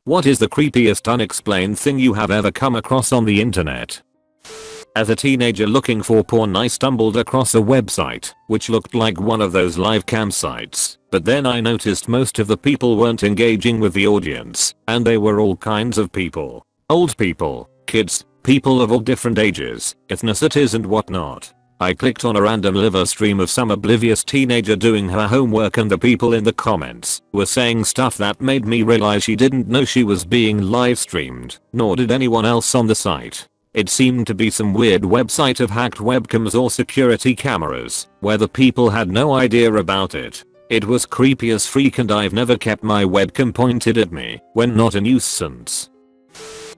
What is the creepiest unexplained thing you have ever come across on the internet? As a teenager looking for porn, I stumbled across a website which looked like one of those live cam sites, but then I noticed most of the people weren't engaging with the audience, and they were all kinds of people. Old people, kids, people of all different ages, ethnicities and whatnot. I clicked on a random live stream of some oblivious teenager doing her homework, and the people in the comments were saying stuff that made me realize she didn't know she was being live streamed, nor did anyone else on the site. It seemed to be some weird website of hacked webcams or security cameras, where the people had no idea about it. It was creepy as freak, and I've never kept my webcam pointed at me when not a nuisance.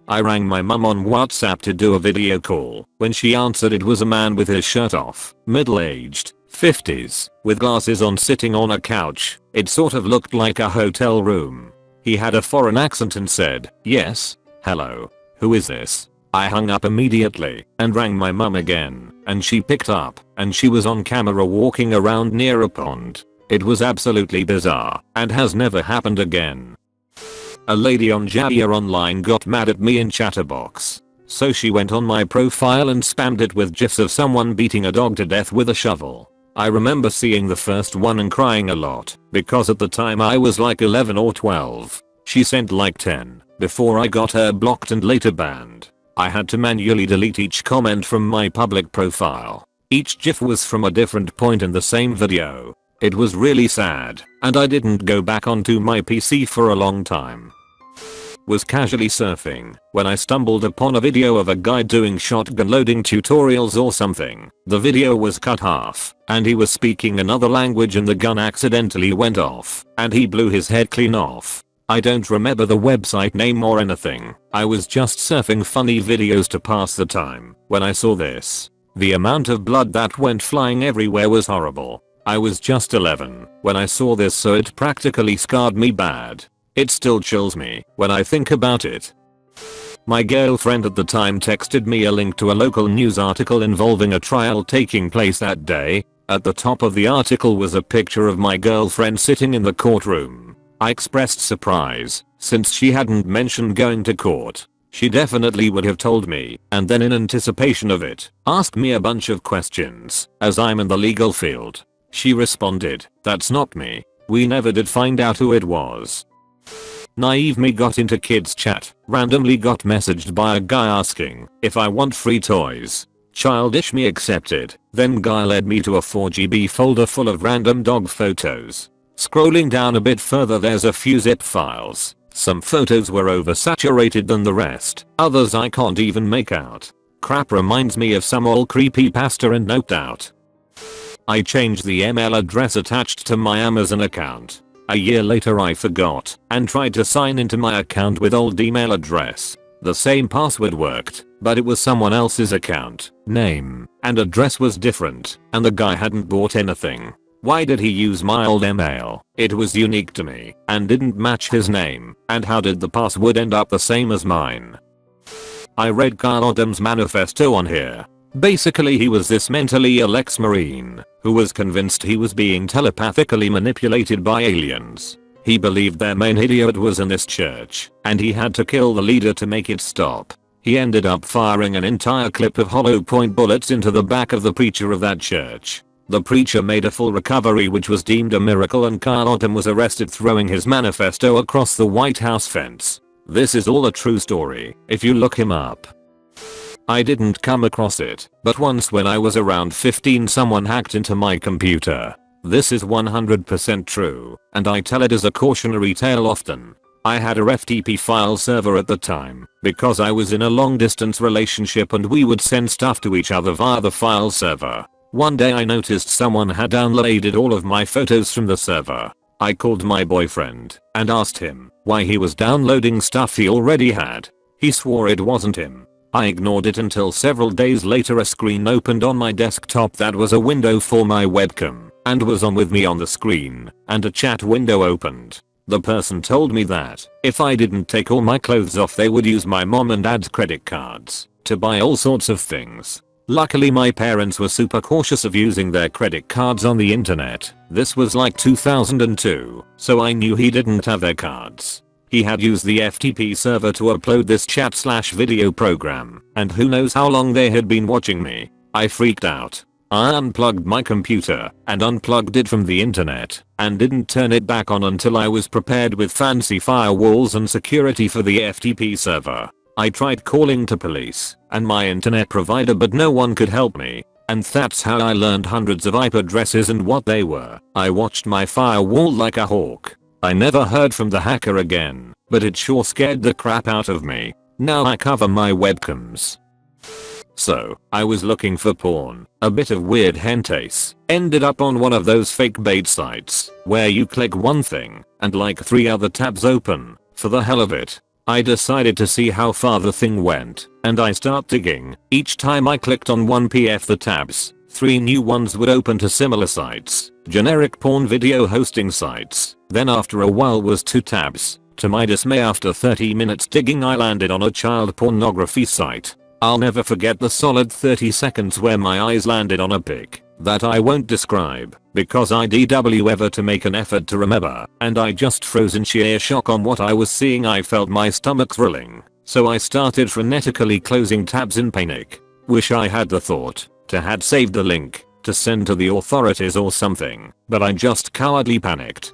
I rang my mum on WhatsApp to do a video call. When she answered, it was a man with his shirt off, middle-aged, 50s, with glasses on, sitting on a couch. It sort of looked like a hotel room. He had a foreign accent and said, "Yes, hello. Who is this?" I hung up immediately and rang my mum again, and she picked up, and she was on camera walking around near a pond. It was absolutely bizarre and has never happened again. A lady on Jabia Online got mad at me in Chatterbox, so she went on my profile and spammed it with gifs of someone beating a dog to death with a shovel. I remember seeing the first one and crying a lot, because at the time I was like 11 or 12. She sent like 10 before I got her blocked and later banned. I had to manually delete each comment from my public profile. Each gif was from a different point in the same video. It was really sad, and I didn't go back onto my PC for a long time. Was casually surfing when I stumbled upon a video of a guy doing shotgun loading tutorials or something. The video was cut half, and he was speaking another language, and the gun accidentally went off, and he blew his head clean off. I don't remember the website name or anything. I was just surfing funny videos to pass the time when I saw this. The amount of blood that went flying everywhere was horrible. I was just 11 when I saw this, so it practically scarred me bad. It still chills me when I think about it. My girlfriend at the time texted me a link to a local news article involving a trial taking place that day. At the top of the article was a picture of my girlfriend sitting in the courtroom. I expressed surprise, since she hadn't mentioned going to court. She definitely would have told me, and then in anticipation of it, asked me a bunch of questions, as I'm in the legal field. She responded, "That's not me." We never did find out who it was. Naive me got into kids chat, randomly got messaged by a guy asking if I want free toys. Childish me accepted, then guy led me to a 4GB folder full of random dog photos. Scrolling down a bit further, there's a few zip files. Some photos were oversaturated than the rest, others I can't even make out. Crap reminds me of some old creepypasta and noped out. I changed the email address attached to my Amazon account. A year later I forgot and tried to sign into my account with old email address. The same password worked, but it was someone else's account. Name and address was different, and the guy hadn't bought anything. Why did he use my old email? It was unique to me and didn't match his name, and how did the password end up the same as mine? I read Kyle Oddom's manifesto on here. Basically he was this mentally ill ex-marine who was convinced he was being telepathically manipulated by aliens. He believed their main idiot was in this church, and he had to kill the leader to make it stop. He ended up firing an entire clip of hollow point bullets into the back of the preacher of that church. The preacher made a full recovery, which was deemed a miracle, and Kyle Oddom was arrested throwing his manifesto across the White House fence. This is all a true story if you look him up. I didn't come across it, but once when I was around 15 someone hacked into my computer. This is 100% true, and I tell it as a cautionary tale often. I had a FTP file server at the time, because I was in a long distance relationship and we would send stuff to each other via the file server. One day I noticed someone had downloaded all of my photos from the server. I called my boyfriend and asked him why he was downloading stuff he already had. He swore it wasn't him. I ignored it until several days later a screen opened on my desktop that was a window for my webcam, and was on with me on the screen, and a chat window opened. The person told me that if I didn't take all my clothes off they would use my mom and dad's credit cards to buy all sorts of things. Luckily my parents were super cautious of using their credit cards on the internet. This was like 2002, so I knew he didn't have their cards. He had used the FTP server to upload this chat/video program, and who knows how long they had been watching me. I freaked out. I unplugged my computer and unplugged it from the internet and didn't turn it back on until I was prepared with fancy firewalls and security for the FTP server. I tried calling to police and my internet provider, but no one could help me. And that's how I learned hundreds of IP addresses and what they were. I watched my firewall like a hawk. I never heard from the hacker again, but it sure scared the crap out of me. Now I cover my webcams. So, I was looking for porn, a bit of weird hentais, ended up on one of those fake bait sites, where you click one thing, and like 3 other tabs open. For the hell of it, I decided to see how far the thing went, and I start digging. Each time I clicked on one PF the tabs, 3 new ones would open to similar sites, generic porn video hosting sites. Then after a while was 2 tabs. To my dismay, after 30 minutes digging, I landed on a child pornography site. I'll never forget the solid 30 seconds where my eyes landed on a pic that I won't describe because I DW ever to make an effort to remember, and I just froze in sheer shock on what I was seeing. I felt my stomach thrilling, so I started frenetically closing tabs in panic. Wish I had the thought to had saved the link to send to the authorities or something, but I just cowardly panicked.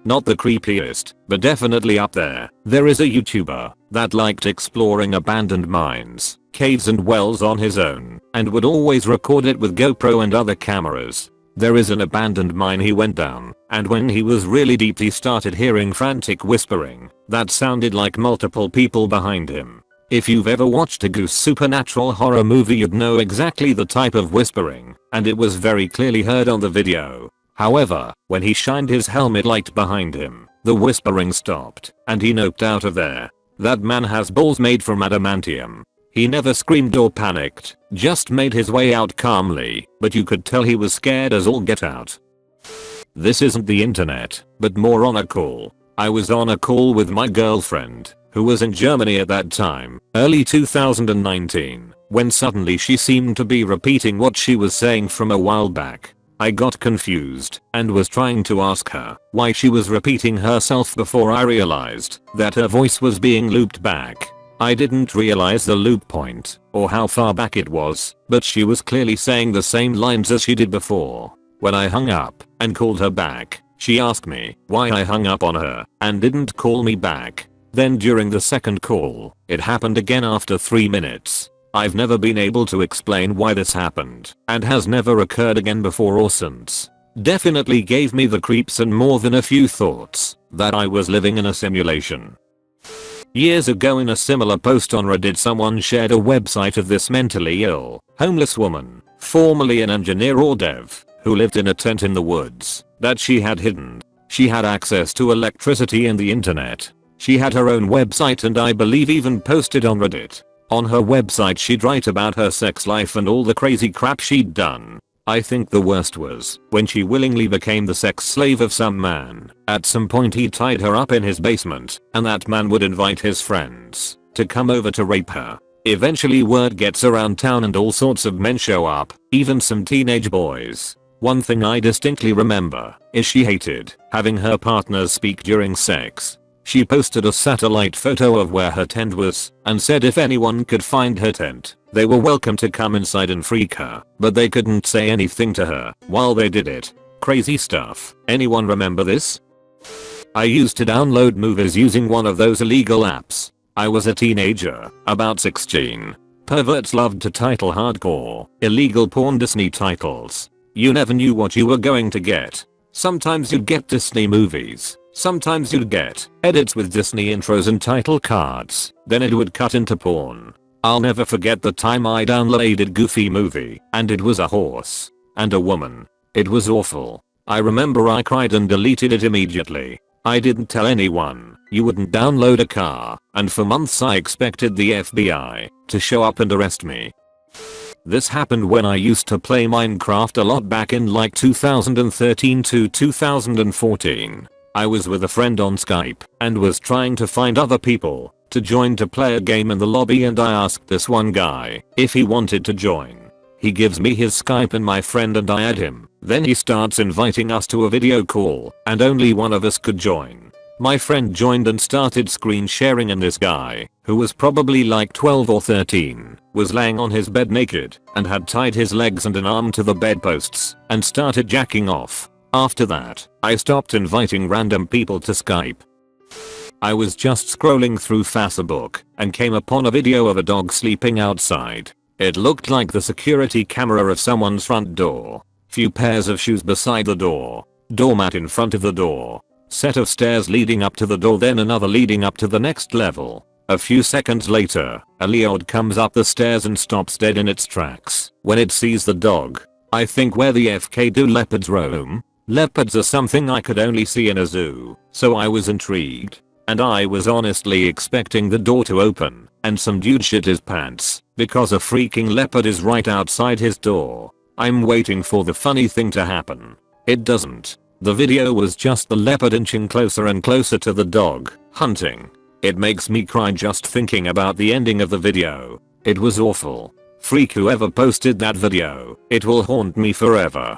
Not the creepiest, but definitely up there. There is a YouTuber that liked exploring abandoned mines, caves and wells on his own, and would always record it with GoPro and other cameras. There is an abandoned mine he went down, and when he was really deep he started hearing frantic whispering that sounded like multiple people behind him. If you've ever watched a goose supernatural horror movie, you'd know exactly the type of whispering, and it was very clearly heard on the video. However, when he shined his helmet light behind him, the whispering stopped, and he noped out of there. That man has balls made from adamantium. He never screamed or panicked, just made his way out calmly, but you could tell he was scared as all get out. This isn't the internet, but more on a call. I was on a call with my girlfriend, who was in Germany at that time, early 2019, when suddenly she seemed to be repeating what she was saying from a while back. I got confused and was trying to ask her why she was repeating herself before I realized that her voice was being looped back. I didn't realize the loop point or how far back it was, but she was clearly saying the same lines as she did before. When I hung up and called her back, she asked me why I hung up on her and didn't call me back. Then during the second call, it happened again after 3 minutes. I've never been able to explain why this happened, and has never occurred again before or since. Definitely gave me the creeps and more than a few thoughts that I was living in a simulation. Years ago, in a similar post on Reddit, someone shared a website of this mentally ill, homeless woman, formerly an engineer or dev, who lived in a tent in the woods that she had hidden. She had access to electricity and the internet. She had her own website and I believe even posted on Reddit. On her website she'd write about her sex life and all the crazy crap she'd done. I think the worst was when she willingly became the sex slave of some man. At some point he tied her up in his basement, and that man would invite his friends to come over to rape her. Eventually word gets around town and all sorts of men show up, even some teenage boys. One thing I distinctly remember is she hated having her partners speak during sex. She posted a satellite photo of where her tent was and said if anyone could find her tent, they were welcome to come inside and freak her, but they couldn't say anything to her while they did it. Crazy stuff. Anyone remember this? I used to download movies using one of those illegal apps. I was a teenager, about 16. Perverts loved to title hardcore, illegal porn Disney titles. You never knew what you were going to get. Sometimes you'd get Disney movies. Sometimes you'd get edits with Disney intros and title cards, then it would cut into porn. I'll never forget the time I downloaded Goofy movie, and it was a horse and a woman. It was awful. I remember I cried and deleted it immediately. I didn't tell anyone. You wouldn't download a car, and for months I expected the FBI to show up and arrest me. This happened when I used to play Minecraft a lot back in like 2013 to 2014. I was with a friend on Skype and was trying to find other people to join to play a game in the lobby, and I asked this one guy if he wanted to join. He gives me his Skype and my friend and I add him. Then he starts inviting us to a video call and only one of us could join. My friend joined and started screen sharing, and this guy, who was probably like 12 or 13, was laying on his bed naked and had tied his legs and an arm to the bedposts and started jacking off. After that, I stopped inviting random people to Skype. I was just scrolling through Facebook and came upon a video of a dog sleeping outside. It looked like the security camera of someone's front door. Few pairs of shoes beside the door. Doormat in front of the door. Set of stairs leading up to the door, then another leading up to the next level. A few seconds later, a leopard comes up the stairs and stops dead in its tracks when it sees the dog. I think where the FK do leopards roam? Leopards are something I could only see in a zoo, so I was intrigued. And I was honestly expecting the door to open and some dude shit his pants because a freaking leopard is right outside his door. I'm waiting for the funny thing to happen. It doesn't. The video was just the leopard inching closer and closer to the dog, hunting. It makes me cry just thinking about the ending of the video. It was awful. Freak whoever posted that video. It will haunt me forever.